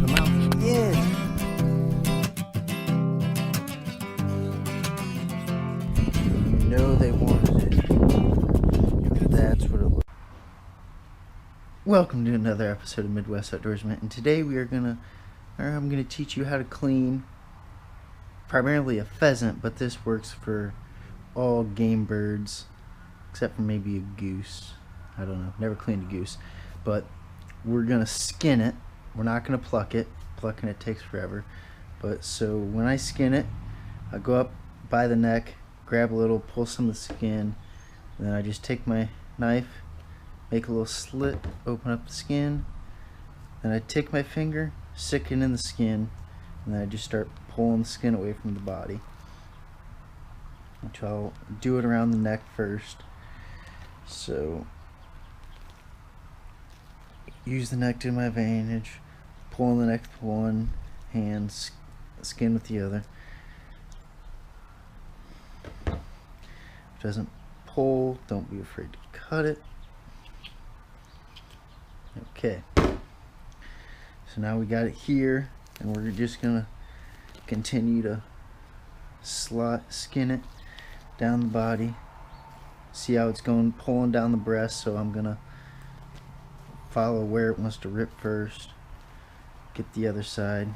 mouth. Yeah. No, they wanted it. That's what it looked. Welcome to another episode of Midwest Outdoorsman, and today I'm gonna teach you how to clean primarily a pheasant, but this works for all game birds except for maybe a goose. I don't know. Never cleaned a goose, but we're gonna skin it. We're not gonna pluck it. Plucking it takes forever. But so when I skin it, I go up by the neck, grab a little, pull some of the skin, and then I just take my knife, make a little slit, open up the skin, then I take my finger, stick it in the skin, and then I just start pulling the skin away from the body. Which I'll do it around the neck first. So use the neck to my advantage, pulling the neck with one hand, skin with the other. If it doesn't pull, don't be afraid to cut it. Okay, so now we got it here, and we're just gonna continue to skin it down the body. See how it's going, pulling down the breast, so I'm gonna follow where it wants to rip first, get the other side.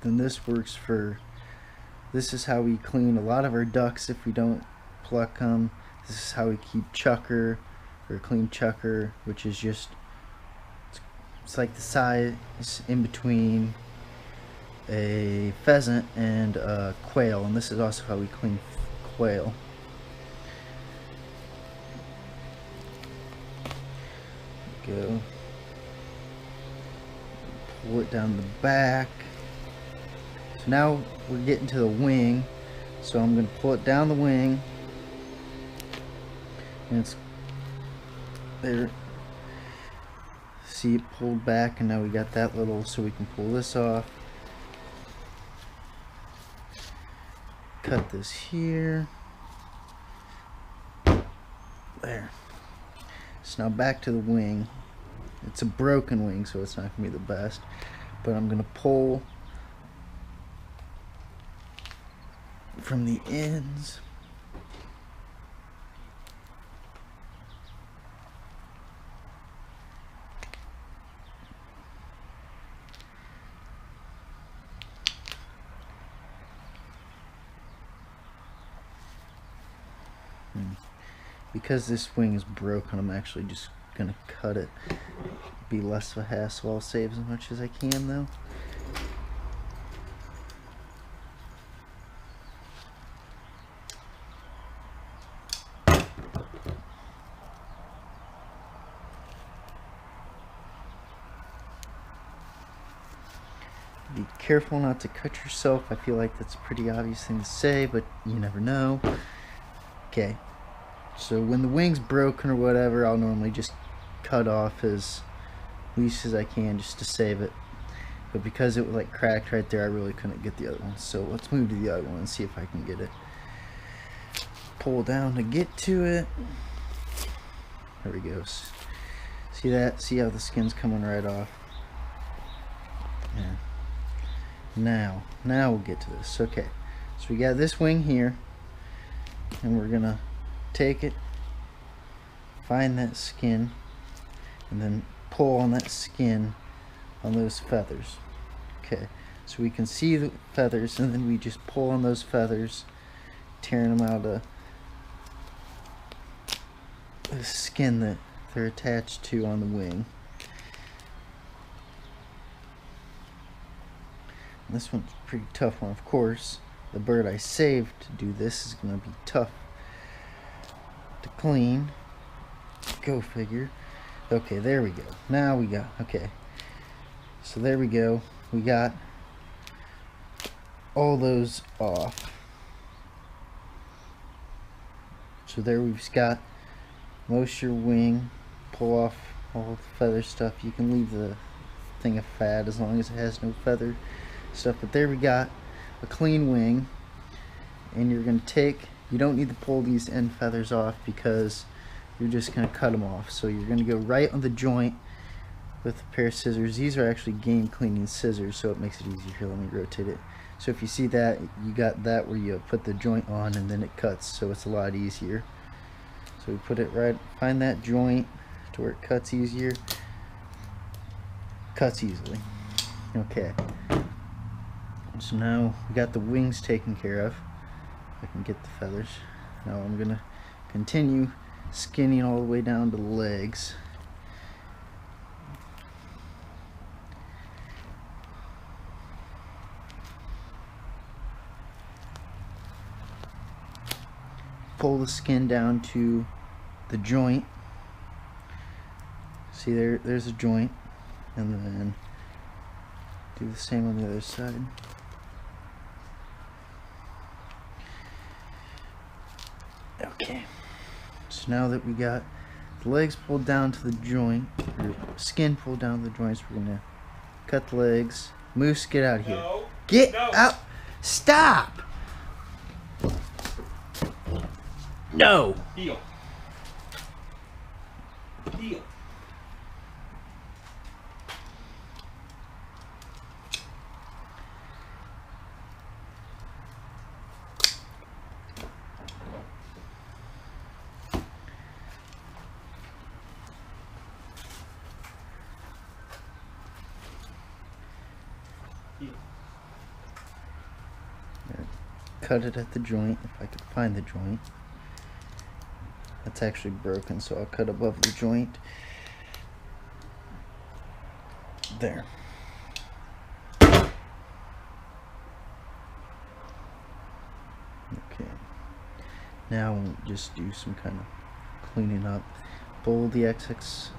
Then this works for, this is how we clean a lot of our ducks if we don't pluck them. This is how we keep chucker, or clean chucker, which is just, it's like the size in between a pheasant and a quail, and this is also how we clean quail. Go, pull it down the back. So now we're getting to the wing, so I'm going to pull it down the wing, and it's there. See it pulled back, and now we got that little, so we can pull this off. Cut this here. There. So now back to the wing. It's a broken wing, so it's not going to be the best, but I'm going to pull from the ends. Because this wing is broken, I'm actually just gonna cut it. Be less of a hassle. I'll save as much as I can though. Be careful not to cut yourself. I feel like that's a pretty obvious thing to say, but you never know. Okay. So when the wing's broken or whatever, I'll normally just cut off as least as I can just to save it. But because it was like cracked right there, I really couldn't get the other one. So let's move to the other one and see if I can get it. Pull down to get to it. There we go. See that? See how the skin's coming right off? Yeah. Now we'll get to this. Okay. So we got this wing here, and we're gonna take it, find that skin, and then pull on that skin on those feathers. Okay, so we can see the feathers, and then we just pull on those feathers, tearing them out of the skin that they're attached to on the wing. And this one's a pretty tough one, of course. The bird I saved to do this is going to be tough to clean. Go figure. Okay, there we go. Now we got, okay, so there we go. We got all those off. So there we've got most of your wing. Pull off all the feather stuff. You can leave the thing of fat as long as it has no feather stuff. But there we got a clean wing, and you're going to take, you don't need to pull these end feathers off because you're just going to cut them off. So you're going to go right on the joint with a pair of scissors. These are actually game cleaning scissors, so it makes it easier. Here, let me rotate it. So if you see that, you got that where you put the joint on and then it cuts, so it's a lot easier. So we put it right, find that joint to where it cuts easier. Cuts easily. Okay. So now we got the wings taken care of. I can get the feathers. Now I'm gonna continue skinning all the way down to the legs. Pull the skin down to the joint. See there's a joint, and then do the same on the other side. Okay, so now that we got the legs pulled down to the joint, or skin pulled down to the joints, we're gonna cut the legs. Moose, get out of here. No. Get No. out! Stop! No! Heel. Heel. Heel. Cut it at the joint, if I could find the joint. That's actually broken, so I'll cut above the joint. There. Okay. Now we'll just do some kind of cleaning up. Pull the excess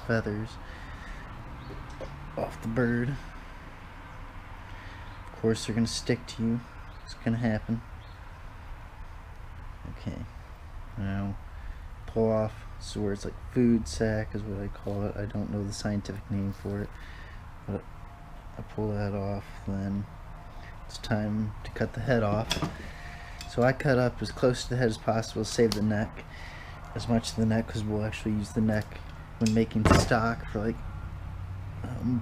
feathers off the bird. Of course, they're going to stick to you. It's going to happen. Okay. Now pull off, so where it's like food sack is what I call it. I don't know the scientific name for it, but I pull that off. Then it's time to cut the head off. So I cut up as close to the head as possible, save the neck, as much of the neck, because we'll actually use the neck when making stock for like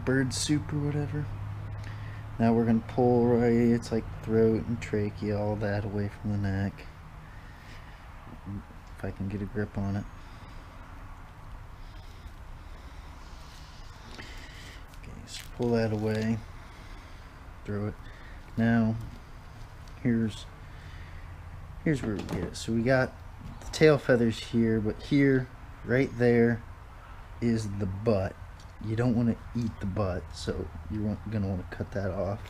bird soup or whatever. Now we're gonna pull right, it's like throat and trachea, all that away from the neck. If I can get a grip on it. Okay, so pull that away. Throw it. Now, here's where we get it. So we got the tail feathers here, but here, right there, is the butt. You don't want to eat the butt, so you're gonna want to cut that off.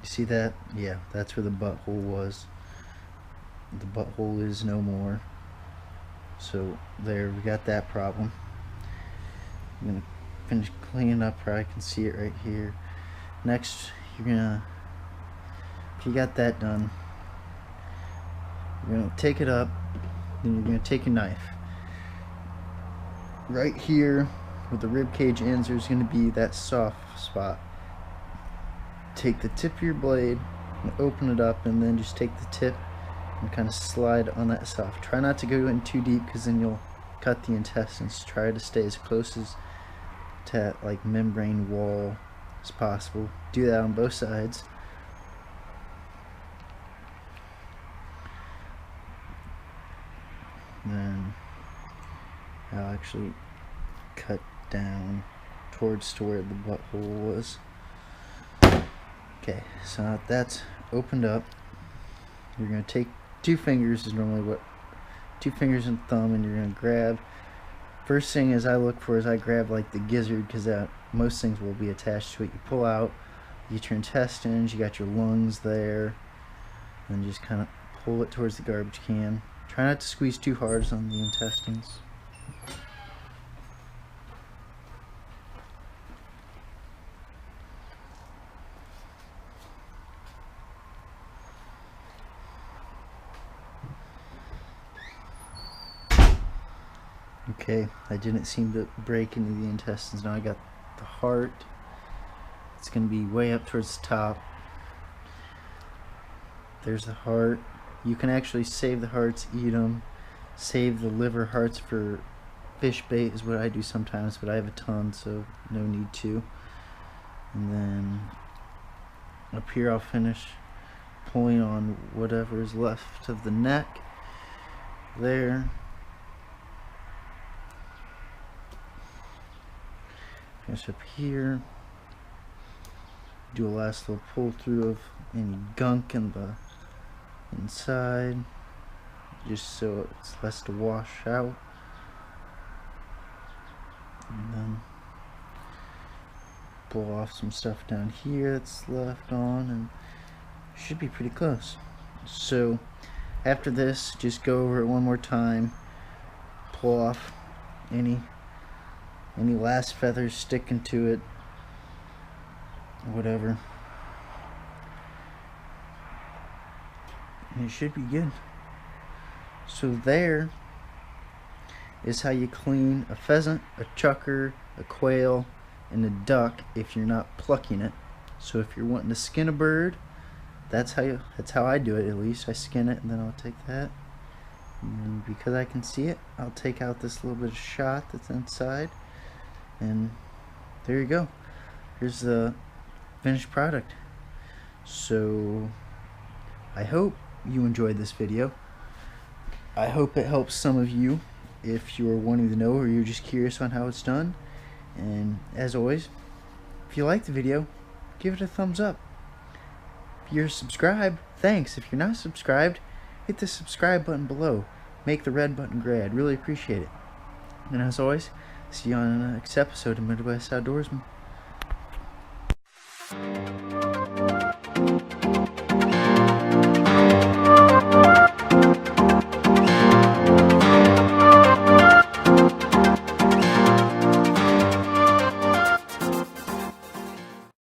You see that? Yeah, that's where the butthole was. The butthole is no more. So there, we got that problem. I'm gonna finish cleaning up where I can see it right here. Next, you're gonna, if you got that done, you're gonna take it up, then you're gonna take a knife. Right here, where the rib cage ends, there's gonna be that soft spot. Take the tip of your blade and open it up, and then just take the tip and kind of slide on that soft. Try not to go in too deep, because then you'll cut the intestines. Try to stay as close as to that like membrane wall as possible. Do that on both sides. Then I'll actually cut down towards to where the butthole was. Okay, so now that's opened up, you're going to take two fingers, is normally what, 2 fingers and thumb, and you're going to grab, first thing is I look for is I grab like the gizzard, because most things will be attached to it. You pull out, you get your intestines, you got your lungs there, and just kind of pull it towards the garbage can. Try not to squeeze too hard on the intestines. Okay, I didn't seem to break any of the intestines. Now I got the heart. It's going to be way up towards the top. There's the heart. You can actually save the hearts, eat them. Save the liver hearts for fish bait is what I do sometimes, but I have a ton, so no need to. And then up here I'll finish pulling on whatever is left of the neck there. Finish up here. Do a last little pull through of any gunk in the inside, just so it's less to wash out. And then pull off some stuff down here that's left on, and should be pretty close. So after this, just go over it one more time, pull off any last feathers sticking to it, whatever, and it should be good. So there is how you clean a pheasant, a chucker, a quail, and a duck if you're not plucking it. So if you're wanting to skin a bird, that's how I do it. At least I skin it, and then I'll take that, and because I can see it, I'll take out this little bit of shot that's inside, and there you go. Here's the finished product. So I hope you enjoyed this video. I hope it helps some of you if you're wanting to know, or you're just curious on how it's done. And as always, if you like the video, give it a thumbs up. If you're subscribed, thanks. If you're not subscribed, hit the subscribe button below. Make the red button gray. I'd really appreciate it. And as always, see you on the next episode of Midwest Outdoorsman.